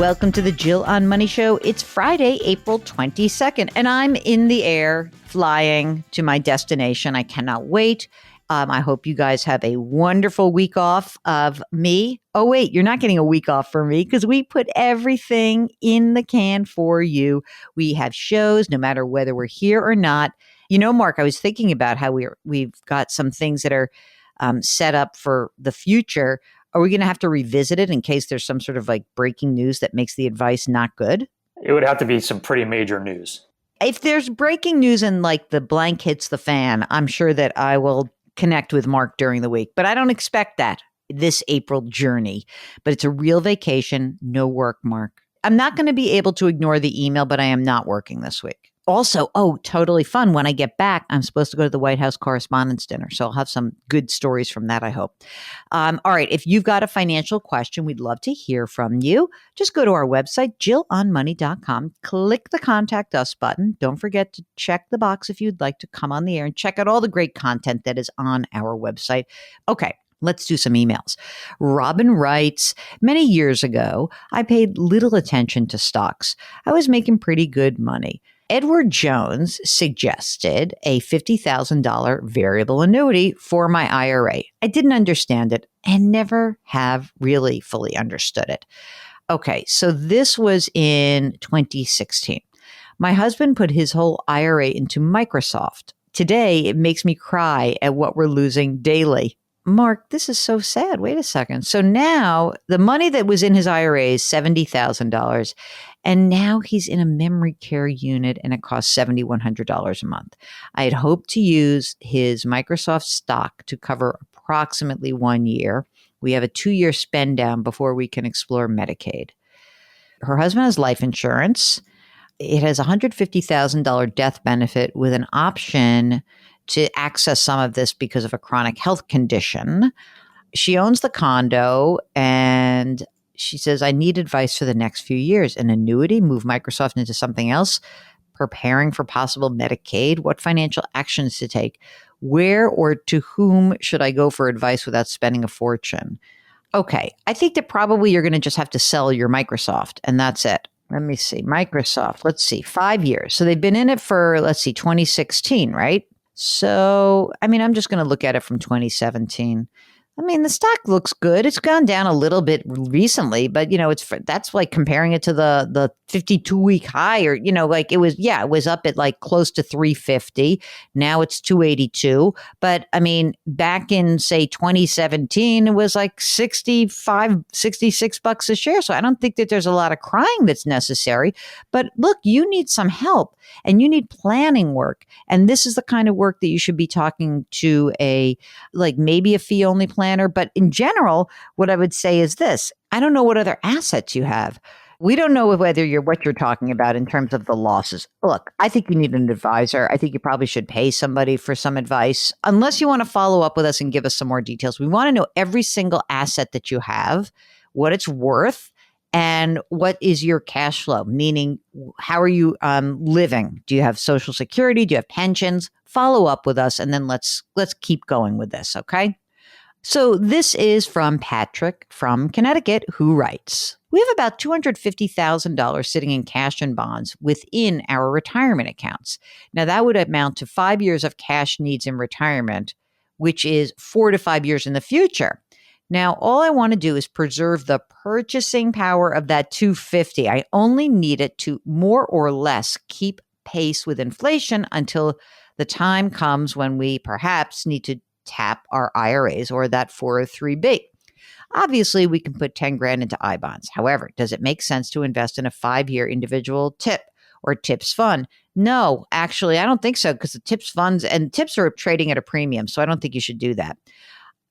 Welcome to the Jill on Money Show. It's Friday, April 22nd, and I'm in the air flying to my destination. I cannot wait. I hope you guys have a wonderful week off of me. Oh, wait, you're not getting a week off for me because we put everything in the can for you. We have shows no matter whether we're here or not. You know, Mark, I was thinking about how we've got some things that are set up for the future. Are we going to have to revisit it in case there's some sort of like breaking news that makes the advice not good? It would have to be some pretty major news. If there's breaking news and like the blank hits the fan, I'm sure that I will connect with Mark during the week. But I don't expect that this April journey. But it's a real vacation, no work, Mark. I'm not going to be able to ignore the email, but I am not working this week. Also, totally fun. When I get back, I'm supposed to go to the White House Correspondents' Dinner. So I'll have some good stories from that, I hope. All right. If you've got a financial question, we'd love to hear from you. Just go to our website, jillonmoney.com. Click the Contact Us button. Don't forget to check the box if you'd like to come on the air and check out all the great content that is on our website. Okay. Let's do some emails. Robin writes, many years ago, I paid little attention to stocks. I was making pretty good money. Edward Jones suggested a $50,000 variable annuity for my IRA. I didn't understand it and never have really fully understood it. Okay, so this was in 2016. My husband put his whole IRA into Microsoft. Today, it makes me cry at what we're losing daily. Mark, this is so sad. Wait a second. So now the money that was in his IRA is $70,000. And now he's in a memory care unit and it costs $7,100 a month. I had hoped to use his Microsoft stock to cover approximately 1 year. We have a 2-year spend down before we can explore Medicaid. Her husband has life insurance. It has a $150,000 death benefit with an option to access some of this because of a chronic health condition. She owns the condo and she says, I need advice for the next few years. An annuity, move Microsoft into something else, preparing for possible Medicaid, what financial actions to take, where or to whom should I go for advice without spending a fortune? Okay, I think that probably you're going to just have to sell your Microsoft and that's it. Let me see. Microsoft, let's see, 5 years. So they've been in it for, 2016, right? So, I'm just going to look at it from 2017. The stock looks good. It's gone down a little bit recently, but that's like comparing it to the 52-week high, or it was up at like close to 350. Now it's 282. But back in say 2017, it was like 65, 66 bucks a share. So I don't think that there's a lot of crying that's necessary. But look, you need some help and you need planning work. And this is the kind of work that you should be talking to maybe a fee only planner. But in general, what I would say is this. I don't know what other assets you have. We don't know whether what you're talking about in terms of the losses. Look, I think you need an advisor. I think you probably should pay somebody for some advice, unless you want to follow up with us and give us some more details. We want to know every single asset that you have, what it's worth, and what is your cash flow? Meaning, how are you living? Do you have Social Security? Do you have pensions? Follow up with us, and then let's keep going with this, okay? So this is from Patrick from Connecticut, who writes, we have about $250,000 sitting in cash and bonds within our retirement accounts. Now, that would amount to 5 years of cash needs in retirement, which is 4 to 5 years in the future. Now, all I want to do is preserve the purchasing power of that 250. I only need it to more or less keep pace with inflation until the time comes when we perhaps need to tap our IRAs or that 403B. Obviously, we can put 10 grand into I bonds. However, does it make sense to invest in a 5-year individual TIP or TIPS fund? No, actually, I don't think so, because the TIPS funds and TIPS are trading at a premium. So I don't think you should do that.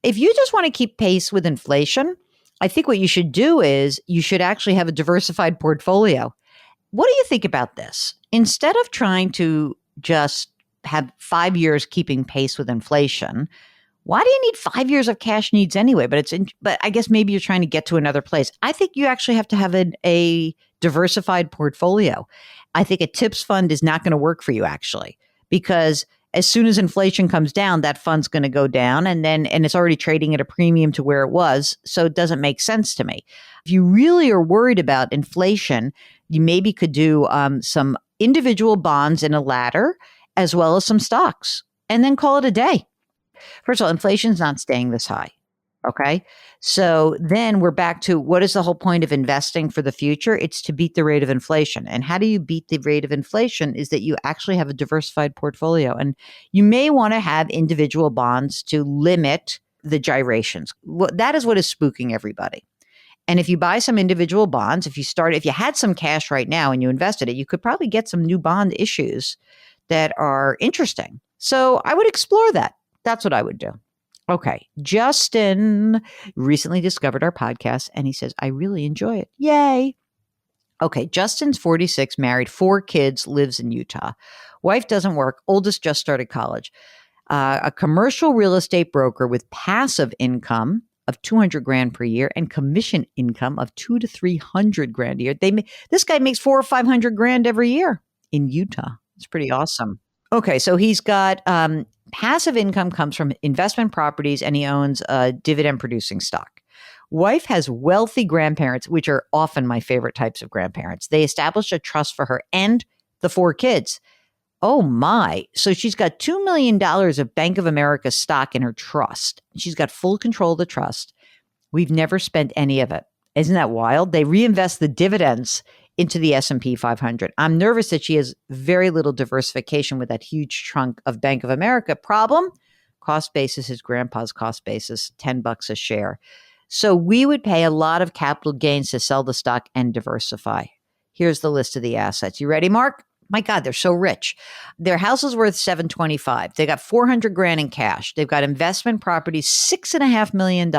If you just want to keep pace with inflation, I think what you should do is you should actually have a diversified portfolio. What do you think about this? Instead of trying to just have 5 years keeping pace with inflation, why do you need 5 years of cash needs anyway? But I guess maybe you're trying to get to another place. I think you actually have to have a diversified portfolio. I think a TIPS fund is not going to work for you, actually, because As soon as inflation comes down, that fund's going to go down, and it's already trading at a premium to where it was. So it doesn't make sense to me. If you really are worried about inflation, you maybe could do some individual bonds in a ladder as well as some stocks, and then call it a day. First of all, inflation's not staying this high. Okay. So then we're back to what is the whole point of investing for the future? It's to beat the rate of inflation. And how do you beat the rate of inflation is that you actually have a diversified portfolio. And you may want to have individual bonds to limit the gyrations. That is what is spooking everybody. And if you buy some individual bonds, if you had some cash right now and you invested it, you could probably get some new bond issues that are interesting. So I would explore that. That's what I would do. Okay. Justin recently discovered our podcast and he says, I really enjoy it. Yay. Okay. Justin's 46, married, 4 kids, lives in Utah. Wife doesn't work. Oldest just started college. A commercial real estate broker with passive income of 200 grand per year and commission income of 200 to 300 grand a year. This guy makes 400 or 500 grand every year in Utah. It's pretty awesome. Okay. So he's got, passive income comes from investment properties and he owns a dividend producing stock. Wife has wealthy grandparents, which are often my favorite types of grandparents. They established a trust for her and the 4 kids. Oh my. So she's got $2 million of Bank of America stock in her trust. She's got full control of the trust. We've never spent any of it. Isn't that wild? They reinvest the dividends into the S&P 500. I'm nervous that she has very little diversification with that huge chunk of Bank of America. Problem? Cost basis is grandpa's cost basis, $10 a share. So we would pay a lot of capital gains to sell the stock and diversify. Here's the list of the assets. You ready, Mark? My God, they're so rich. Their house is worth $725. They got 400 grand in cash. They've got investment properties, $6.5 million.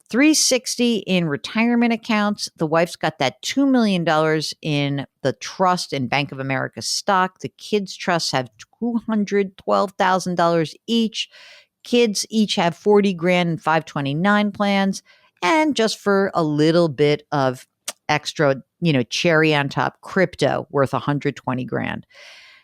360 in retirement accounts. The wife's got that $2 million in the trust in Bank of America stock. The kids' trusts have $212,000 each. Kids each have 40 grand in 529 plans. And just for a little bit of extra, cherry on top, crypto worth 120 grand.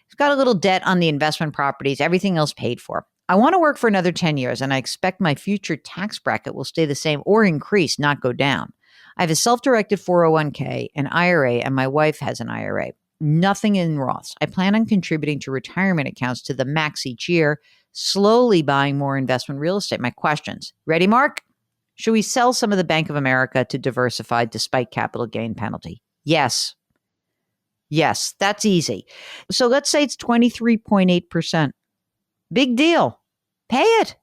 He's got a little debt on the investment properties, everything else paid for. I want to work for another 10 years, and I expect my future tax bracket will stay the same or increase, not go down. I have a self-directed 401k, an IRA, and my wife has an IRA. Nothing in Roths. I plan on contributing to retirement accounts to the max each year, slowly buying more investment real estate. My questions. Ready, Mark? Should we sell some of the Bank of America to diversify despite capital gain penalty? Yes. Yes, that's easy. So let's say it's 23.8%. Big deal. Pay it.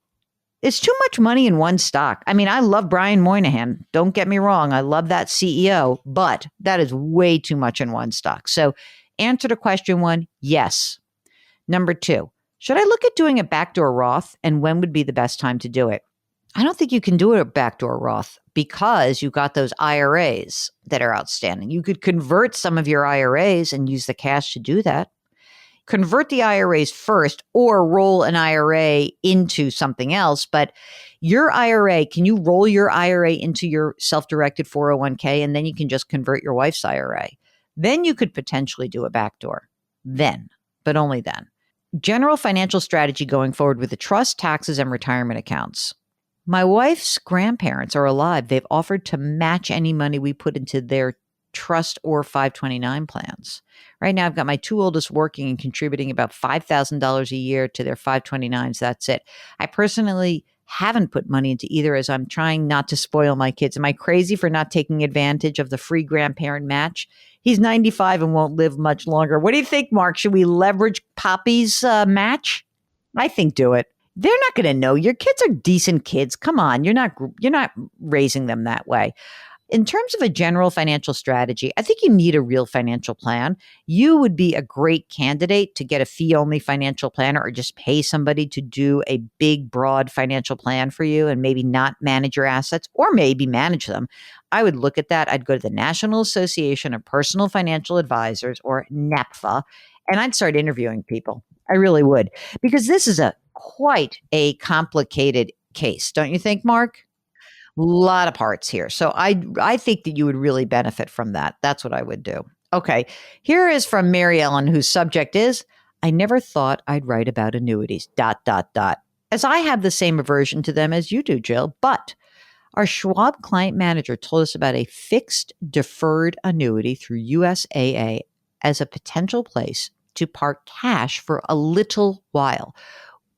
It's too much money in one stock. I mean, I love Brian Moynihan. Don't get me wrong. I love that CEO, but that is way too much in one stock. So answer to question 1, yes. Number 2, should I look at doing a backdoor Roth, and when would be the best time to do it? I don't think you can do a backdoor Roth because you got those IRAs that are outstanding. You could convert some of your IRAs and use the cash to do that. Convert the IRAs first or roll an IRA into something else. But your IRA, can you roll your IRA into your self-directed 401k and then you can just convert your wife's IRA? Then you could potentially do a backdoor. Then, but only then. General financial strategy going forward with the trust, taxes, and retirement accounts. My wife's grandparents are alive. They've offered to match any money we put into their trust or 529 plans. Right now, I've got my 2 oldest working and contributing about $5,000 a year to their 529s. That's it. I personally haven't put money into either as I'm trying not to spoil my kids. Am I crazy for not taking advantage of the free grandparent match? He's 95 and won't live much longer. What do you think, Mark? Should we leverage Poppy's match? I think do it. They're not going to know. Your kids are decent kids. Come on. You're not raising them that way. In terms of a general financial strategy, I think you need a real financial plan. You would be a great candidate to get a fee-only financial planner or just pay somebody to do a big, broad financial plan for you and maybe not manage your assets or maybe manage them. I would look at that. I'd go to the National Association of Personal Financial Advisors, or NAPFA, and I'd start interviewing people. I really would, because this is quite a complicated case. Don't you think, Mark? Lot of parts here. So I think that you would really benefit from that. That's what I would do. Okay. Here is from Mary Ellen, whose subject is, I never thought I'd write about annuities, ... As I have the same aversion to them as you do, Jill, but our Schwab client manager told us about a fixed deferred annuity through USAA as a potential place to park cash for a little while.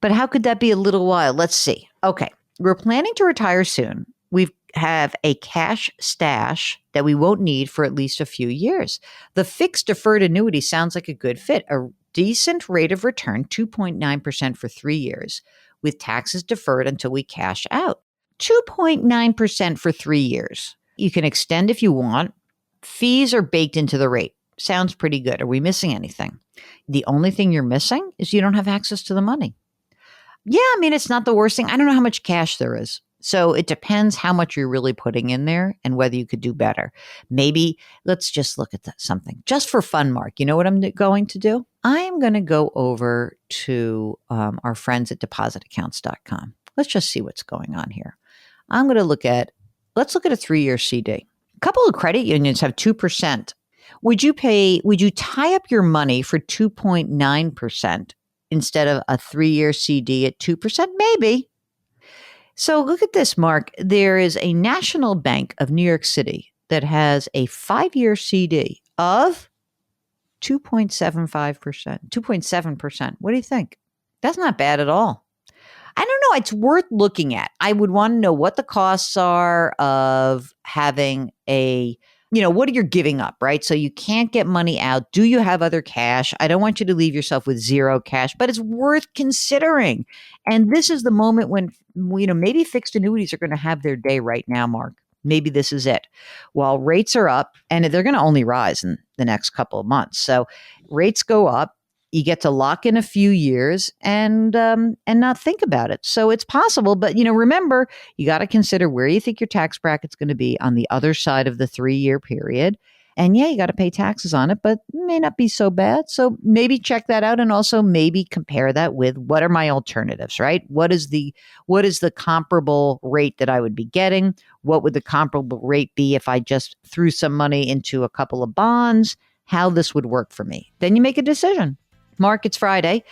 But how could that be a little while? Let's see. Okay, we're planning to retire soon. We have a cash stash that we won't need for at least a few years. The fixed deferred annuity sounds like a good fit. A decent rate of return, 2.9% for 3 years, with taxes deferred until we cash out. 2.9% for 3 years. You can extend if you want. Fees are baked into the rate. Sounds pretty good. Are we missing anything? The only thing you're missing is you don't have access to the money. Yeah, I mean, it's not the worst thing. I don't know how much cash there is. So it depends how much you're really putting in there and whether you could do better. Maybe let's just look at something just for fun, Mark. You know what I'm going to do? I am going to go over to our friends at depositaccounts.com. Let's just see what's going on here. I'm going to let's look at a 3-year CD. A couple of credit unions have 2%. Would you tie up your money for 2.9% instead of a 3-year CD at 2%? Maybe. So look at this, Mark. There is a National Bank of New York City that has a 5-year CD of 2.75%, 2.7%. What do you think? That's not bad at all. I don't know. It's worth looking at. I would want to know what the costs are of having what are you giving up, right? So you can't get money out. Do you have other cash? I don't want you to leave yourself with zero cash, but it's worth considering. And this is the moment when, maybe fixed annuities are going to have their day right now, Mark. Maybe this is it. While rates are up, and they're going to only rise in the next couple of months. So rates go up. You get to lock in a few years and not think about it. So it's possible, but remember, you got to consider where you think your tax bracket's going to be on the other side of the 3-year period. And yeah, you got to pay taxes on it, but it may not be so bad. So maybe check that out, and also maybe compare that with what are my alternatives, right? What is the comparable rate that I would be getting? What would the comparable rate be if I just threw some money into a couple of bonds? How this would work for me? Then you make a decision. Mark, it's Friday,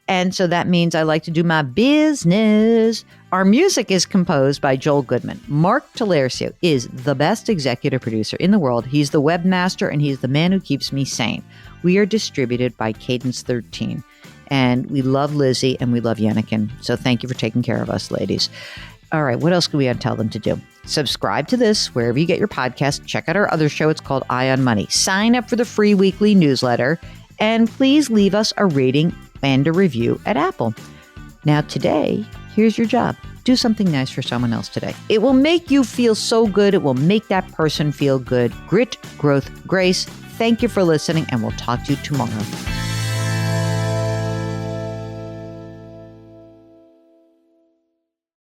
and so that means I like to do my business. Our music is composed by Joel Goodman. Mark Talercio is the best executive producer in the world. He's the webmaster, and he's the man who keeps me sane. We are distributed by Cadence 13, and we love Lizzie, and we love Yannickin, so thank you for taking care of us, ladies. All right, what else can we tell them to do? Subscribe to this wherever you get your podcast. Check out our other show. It's called Eye on Money. Sign up for the free weekly newsletter. And please leave us a rating and a review at Apple. Now today, here's your job. Do something nice for someone else today. It will make you feel so good. It will make that person feel good. Grit, growth, grace. Thank you for listening, and we'll talk to you tomorrow.